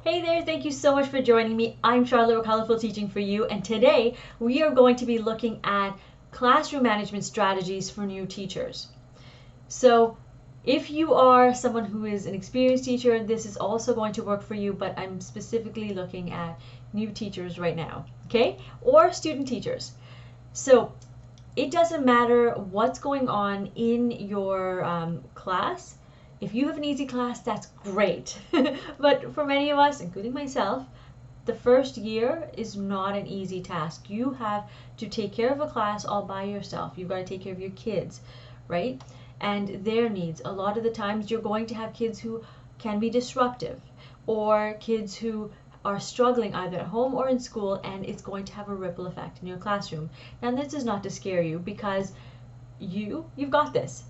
Hey there, thank you so much for joining me. I'm Charlotte with Colorful Teaching for You, and today we are going to be looking at classroom management strategies for new teachers. So if you are someone who is an experienced teacher, this is also going to work for you, but I'm specifically looking at new teachers right now, okay? Or student teachers. So it doesn't matter what's going on in your class. If you have an easy class, that's great. But for many of us, including myself, the first year is not an easy task. You have to take care of a class all by yourself. You've got to take care of your kids, right? And their needs. A lot of the times you're going to have kids who can be disruptive, or kids who are struggling either at home or in school, and it's going to have a ripple effect in your classroom. Now, this is not to scare you, because you've got this.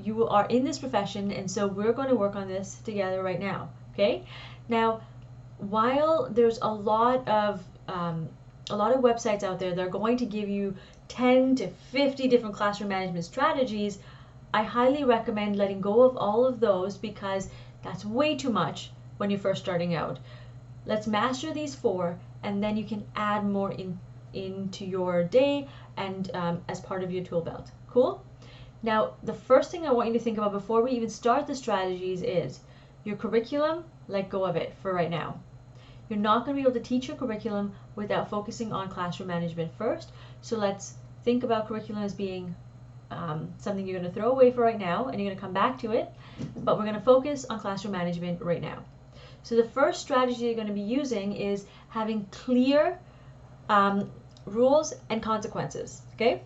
You are in this profession, and so we're going to work on this together right now, okay? Now, while there's a lot of websites out there that are going to give you 10 to 50 different classroom management strategies, I highly recommend letting go of all of those, because that's way too much when you're first starting out. Let's master these 4, and then you can add more into your day and as part of your tool belt. Cool? Now, the first thing I want you to think about before we even start the strategies is your curriculum. Let go of it for right now. You're not going to be able to teach your curriculum without focusing on classroom management first. So let's think about curriculum as being something you're going to throw away for right now, and you're going to come back to it. But we're going to focus on classroom management right now. So the first strategy you're going to be using is having clear rules and consequences, okay?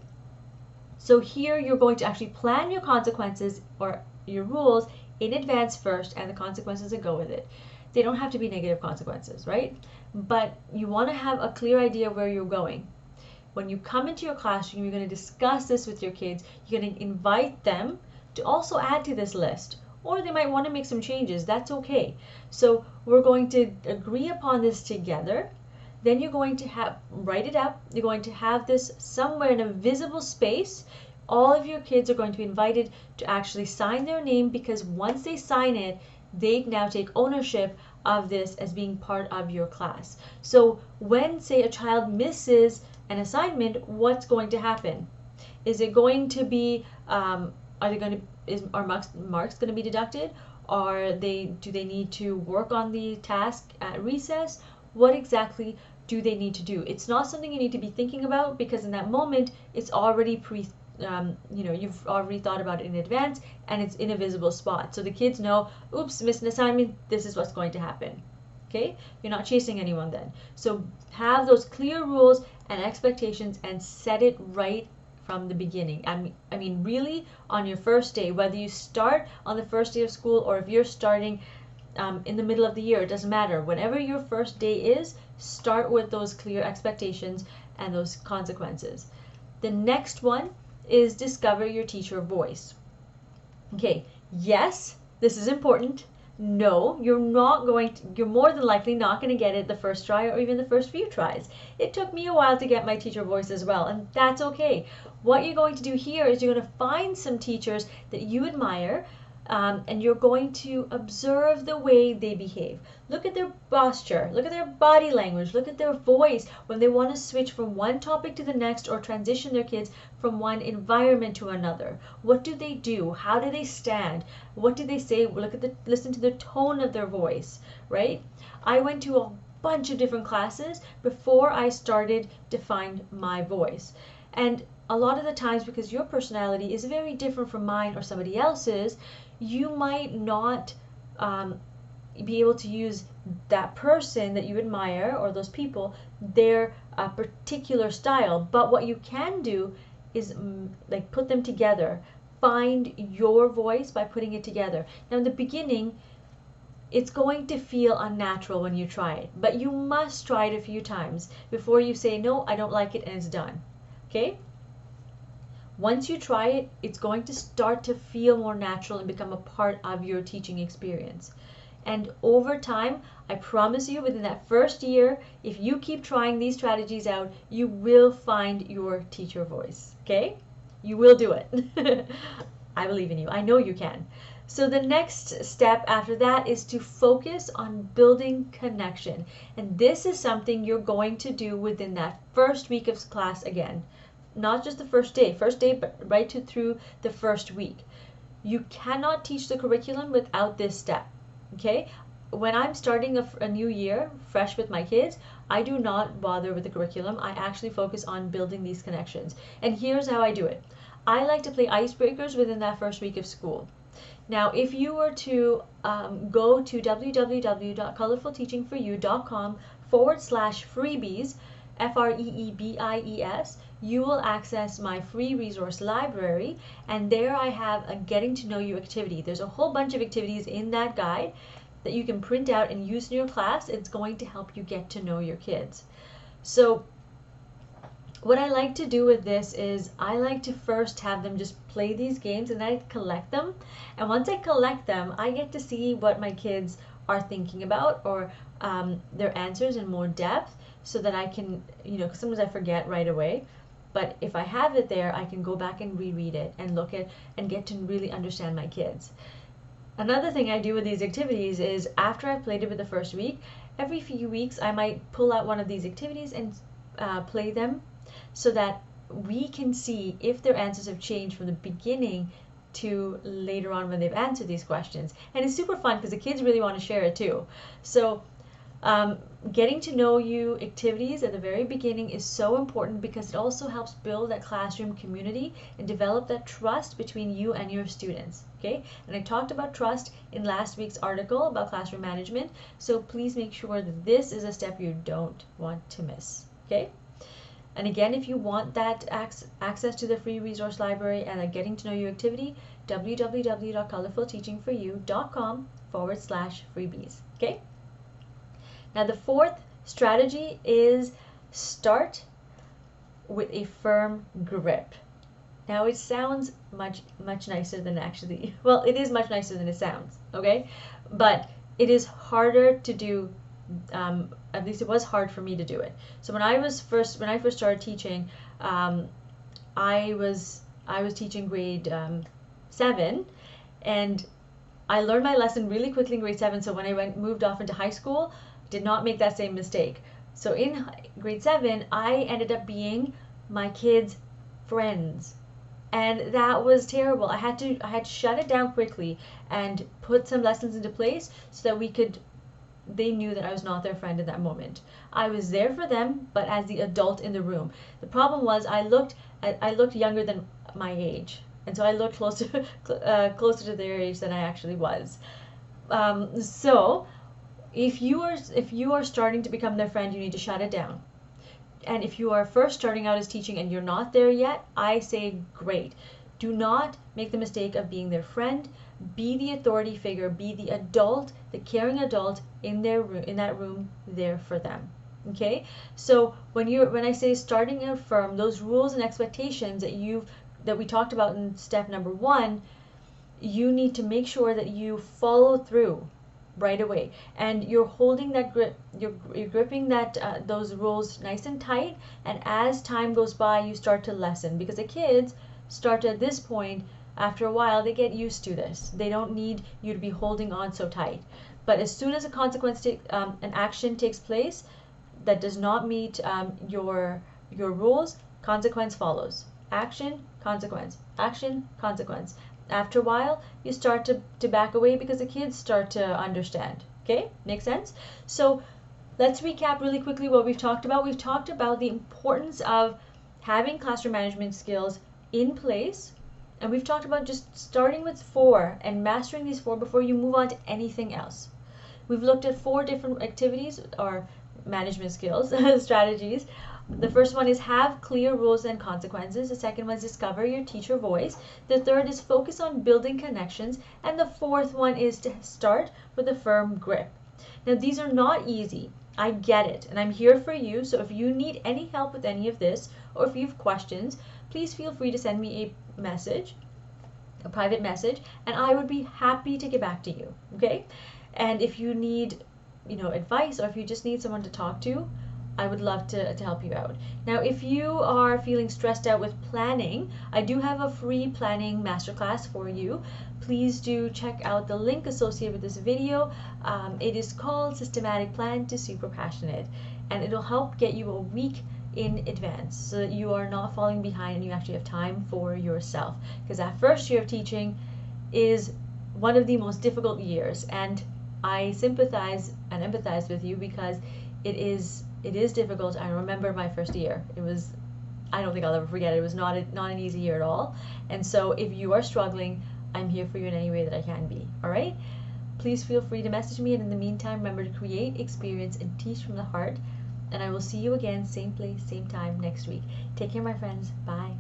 So here you're going to actually plan your consequences or your rules in advance first, and the consequences that go with it. They don't have to be negative consequences, right? But you want to have a clear idea where you're going. When you come into your classroom, you're going to discuss this with your kids. You're going to invite them to also add to this list, or they might want to make some changes. That's okay. So we're going to agree upon this together. Then you're going to write it up. You're going to have this somewhere in a visible space. All of your kids are going to be invited to actually sign their name, because once they sign it, they now take ownership of this as being part of your class. So when, say, a child misses an assignment, what's going to happen? Is it going to be, are marks going to be deducted? Do they need to work on the task at recess? What exactly do they need to do? It's not something you need to be thinking about, because in that moment it's already you've already thought about it in advance, and it's in a visible spot. So the kids know, oops, missed an assignment, this is what's going to happen. Okay? You're not chasing anyone then. So have those clear rules and expectations and set it right from the beginning. I mean, really, on your first day, whether you start on the first day of school or if you're starting in the middle of the year, it doesn't matter. Whenever your first day is, start with those clear expectations and those consequences. The next one is discover your teacher voice. Okay, yes, this is important. No, you're more than likely not going to get it the first try or even the first few tries. It took me a while to get my teacher voice as well, and that's okay. What you're going to do here is you're going to find some teachers that you admire, and you're going to observe the way they behave. Look at their posture, look at their body language, look at their voice when they want to switch from one topic to the next or transition their kids from one environment to another. What do they do? How do they stand? What do they say? Listen to the tone of their voice, right? I went to a bunch of different classes before I started to find my voice. And a lot of the times, because your personality is very different from mine or somebody else's, you might not be able to use that person that you admire or those people, their particular style. But what you can do is like put them together. Find your voice by putting it together. Now, in the beginning, it's going to feel unnatural when you try it, but you must try it a few times before you say, no, I don't like it, and it's done. Okay? Once you try it, it's going to start to feel more natural and become a part of your teaching experience. And over time, I promise you, within that first year, if you keep trying these strategies out, you will find your teacher voice, okay? You will do it. I believe in you. I know you can. So the next step after that is to focus on building connection. And this is something you're going to do within that first week of class again. Not just the first day, but right through the first week. You cannot teach the curriculum without this step, okay? When I'm starting a new year fresh with my kids, I do not bother with the curriculum. I actually focus on building these connections. And here's how I do it. I like to play icebreakers within that first week of school. Now, if you were to go to www.colorfulteachingforyou.com/freebies, FREEBIES, you will access my free resource library, and there I have a getting to know you activity. There's a whole bunch of activities in that guide that you can print out and use in your class. It's going to help you get to know your kids. So what I like to do with this is I like to first have them just play these games, and then I collect them. And once I collect them, I get to see what my kids are thinking about, or their answers in more depth, so that I can, because sometimes I forget right away. But if I have it there, I can go back and reread it and look at and get to really understand my kids. Another thing I do with these activities is after I've played it with the first week, every few weeks I might pull out one of these activities and play them, so that we can see if their answers have changed from the beginning to later on when they've answered these questions. And it's super fun because the kids really want to share it too. So getting to know you activities at the very beginning is so important, because it also helps build that classroom community and develop that trust between you and your students. Okay, and I talked about trust in last week's article about classroom management, so please make sure that this is a step you don't want to miss. Okay, and again, if you want that access to the free resource library and a getting to know you activity, www.colorfulteachingforyou.com/freebies. Okay. Now the fourth strategy is start with a firm grip. Now it sounds much nicer than actually, well, it is much nicer than it sounds, okay? But it is harder to do, at least it was hard for me to do it. So when I first started teaching, I was teaching grade 7, and I learned my lesson really quickly in grade 7, so when I moved off into high school, did not make that same mistake. So in grade 7, I ended up being my kids' friends, and that was terrible. I had to shut it down quickly and put some lessons into place so that they knew that I was not their friend at that moment. I was there for them, but as the adult in the room. The problem was I looked younger than my age, and so I looked closer to their age than I actually was. So if you are starting to become their friend, you need to shut it down. And if you are first starting out as teaching and you're not there yet, I say great. Do not make the mistake of being their friend. Be the authority figure, be the adult, the caring adult in that room there for them. Okay? So when I say starting out firm, those rules and expectations that we talked about in step number 1, you need to make sure that you follow through right away, and you're holding that grip, you're gripping those rules nice and tight, and as time goes by you start to lessen, because the kids start at this point, after a while they get used to this. They don't need you to be holding on so tight. But as soon as a consequence an action takes place that does not meet your rules, consequence follows. Action, consequence, action, consequence. After a while, you start to back away because the kids start to understand. Okay? Make sense? So let's recap really quickly what we've talked about. We've talked about the importance of having classroom management skills in place, and we've talked about just starting with 4 and mastering these 4 before you move on to anything else. We've looked at 4 different activities or management skills, strategies. The first one is have clear rules and consequences. The second one is discover your teacher voice. The third is focus on building connections. And the fourth one is to start with a firm grip. Now these are not easy. I get it, and I'm here for you. So if you need any help with any of this, or if you have questions, please feel free to send me a private message, and I would be happy to get back to you. Okay? And if you need, advice, or if you just need someone to talk to, I would love to help you out. Now, if you are feeling stressed out with planning, I do have a free planning masterclass for you. Please do check out the link associated with this video. It is called Systematic Plan to Super Passionate, and it'll help get you a week in advance so that you are not falling behind and you actually have time for yourself. Because that first year of teaching is one of the most difficult years, and I sympathize and empathize with you because it is difficult. I remember my first year. I don't think I'll ever forget it. It was not an easy year at all. And so if you are struggling, I'm here for you in any way that I can be. All right? Please feel free to message me, and in the meantime, remember to create, experience, and teach from the heart. And I will see you again, same place, same time next week. Take care, my friends. Bye.